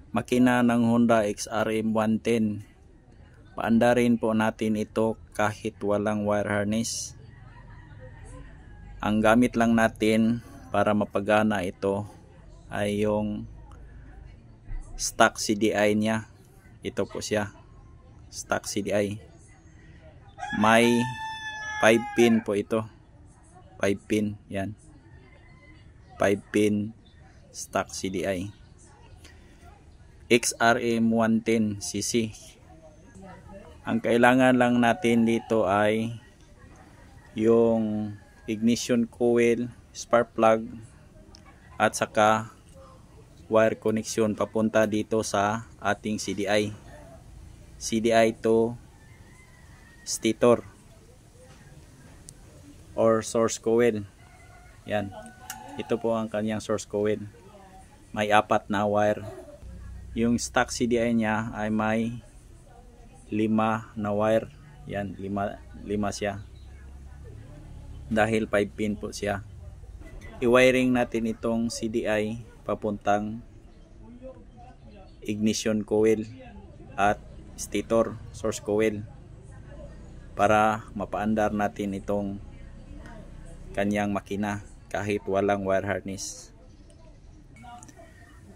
makina ng Honda XRM 110. Paandarin po natin ito kahit walang wire harness. Ang gamit lang natin para mapagana ito ay yung stock CDI niya. Ito po siya, stock CDI. May 5 pin po ito, 5 pin, yan, 5 pin stock CDI XRM 110cc. Ang kailangan lang natin dito ay yung ignition coil, spark plug, at saka wire connection papunta dito sa ating CDI to stator or source coil. Yan, ito po ang kanyang source coil. May 4 na wire. Yung stock CDI niya ay may 5 na wire. Yan, 5 siya dahil 5 pin po siya. I-wiring natin itong CDI papuntang ignition coil at stator source coil para mapaandar natin itong kanyang makina kahit walang wire harness.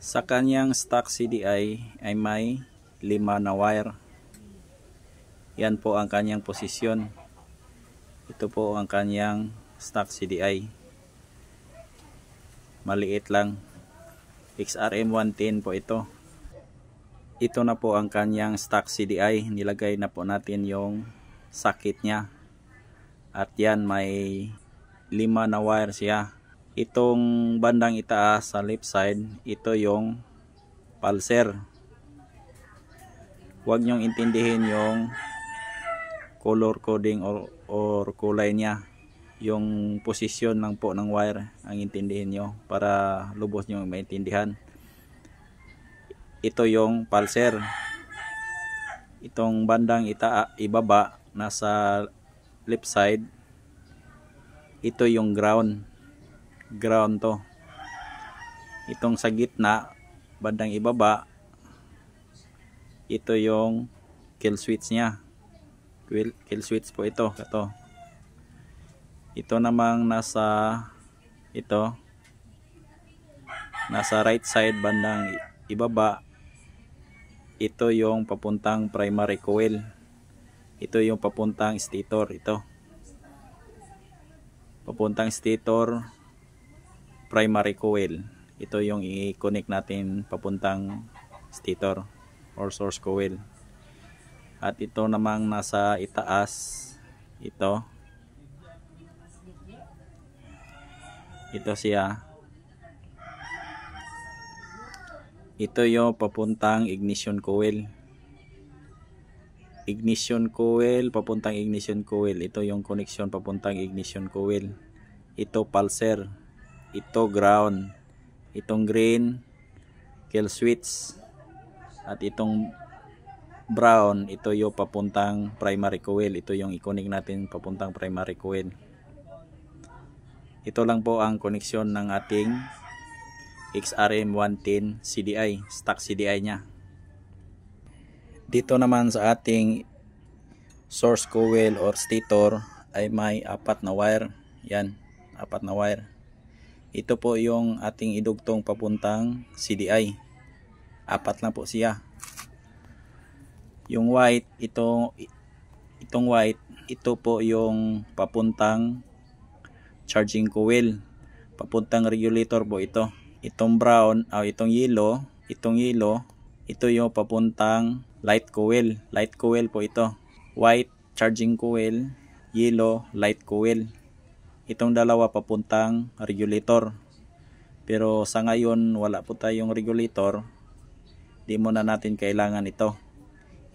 Sa kanyang stock CDI ay may 5 na wire. Yan po ang kanyang posisyon. Ito po ang kanyang stock CDI. Maliit lang. XRM 110 po ito. Ito na po ang kanyang stock CDI. Nilagay na po natin yung socket niya. At yan, may 5 na wire siya. Itong bandang itaas sa left side, ito yung pulser. Huwag nyong intindihin yung color coding or kulay niya. Yung posisyon lang po ng wire ang intindihin nyo para lubos nyo maintindihan. Ito yung pulser. Itong bandang ibaba nasa left side, ito yung ground to. Itong sa gitna bandang ibaba, ito yung kill switch nya. Kill switch po ito. Ito namang nasa right side bandang ibaba, ito yung papuntang primary coil. Ito yung papuntang stator. Ito papuntang stator, primary coil. Ito yung i-connect natin papuntang stator or source coil. At ito namang nasa itaas, ito siya. Ito yung papuntang ignition coil. Papuntang ignition coil. Ito yung connection papuntang ignition coil. Ito pulser. Ito ground. Itong green, kill switch. At itong brown, ito yung papuntang primary coil. Ito yung i-connect natin papuntang primary coil. Ito lang po ang koneksyon ng ating XRM 110 CDI, stock CDI nya. Dito naman sa ating source coil or stator ay may 4 na wire. Yan, 4 na wire. Ito po yung ating idugtong papuntang CDI. 4 na po siya. Yung white, itong white, ito po yung papuntang charging coil, papuntang regulator po ito. Itong brown, itong yellow, ito yung papuntang light coil. Light coil po ito. White, charging coil, yellow, light coil. Itong dalawa papuntang regulator. Pero sa ngayon wala po tayong regulator. Di muna natin kailangan ito.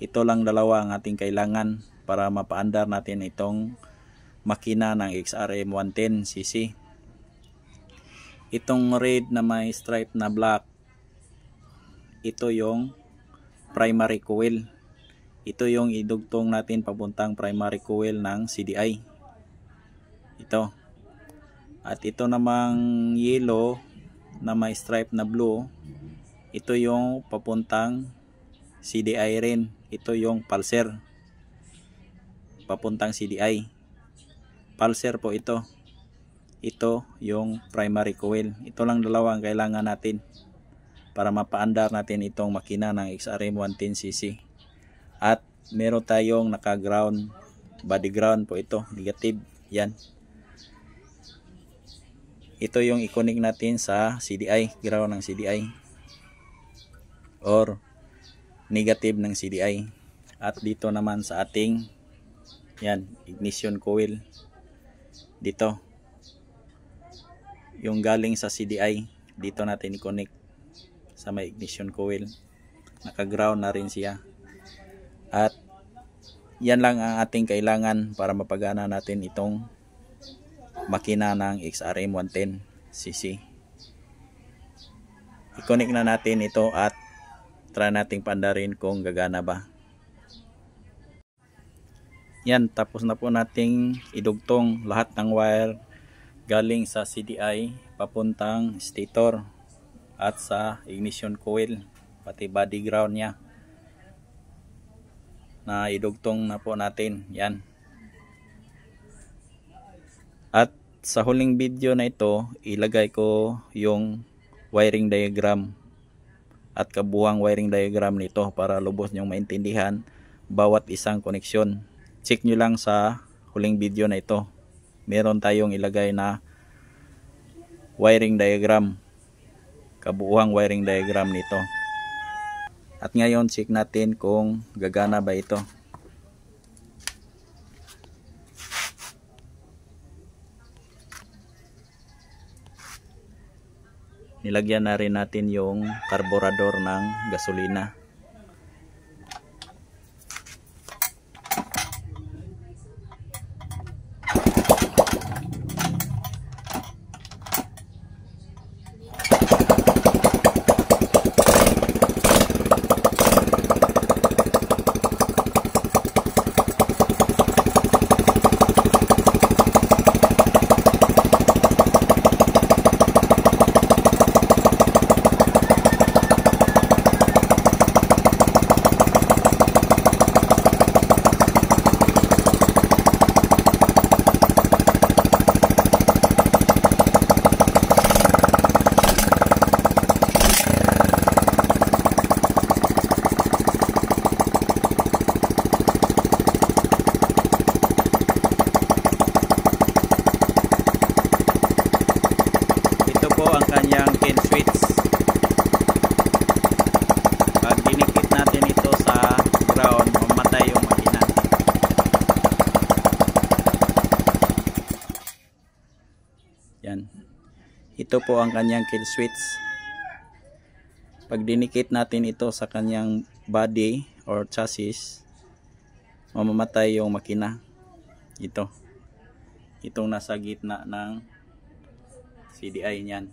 Ito lang dalawa ang ating kailangan para mapaandar natin itong makina ng XRM 110cc. Itong red na may stripe na black, ito yung primary coil. Ito yung idugtong natin papuntang primary coil ng CDI. Ito. At ito namang yellow na may stripe na blue, Ito yung papuntang CDI rin. Ito yung pulser papuntang CDI. Pulser po ito. Ito yung primary coil. Ito lang dalawa ang kailangan natin para mapaandar natin itong makina ng XRM 110cc. At meron tayong naka-ground, body ground po ito, negative. Yan. Ito yung i-connect natin sa CDI, ground ng CDI or negative ng CDI. At dito naman sa ating yan, ignition coil. Dito yung galing sa CDI, dito natin i-connect sa may ignition coil. Naka-ground na rin siya. At yan lang ang ating kailangan para mapagana natin itong makina ng XRM 110cc. I-connect na natin ito at try nating pandarin kung gagana ba. Yan, tapos na po nating idugtong lahat ng wire galing sa CDI papuntang stator at sa ignition coil, pati body ground niya na idugtong na po natin. Yan. At sa huling video na ito, ilagay ko yung wiring diagram at kabuuang wiring diagram nito para lubos nyong maintindihan bawat isang koneksyon. Check nyo lang sa huling video na ito. Meron tayong ilagay na wiring diagram, kabuuang wiring diagram nito. At ngayon check natin kung gagana ba ito. Nilagyan na rin natin yung karburador ng gasolina. Yan. Ito po ang kanyang kill switch. Pag dinikit natin ito sa kanyang body or chassis, mamamatay yung makina. Ito. Itong nasa gitna ng CDI niyan.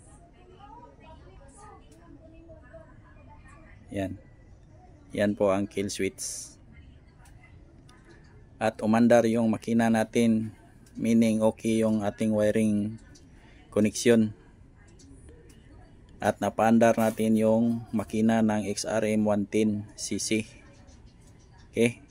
Yan. Yan po ang kill switch. At umandar yung makina natin, meaning okay yung ating wiring connection. At napaandar natin yung makina ng XRM 110cc. Okay.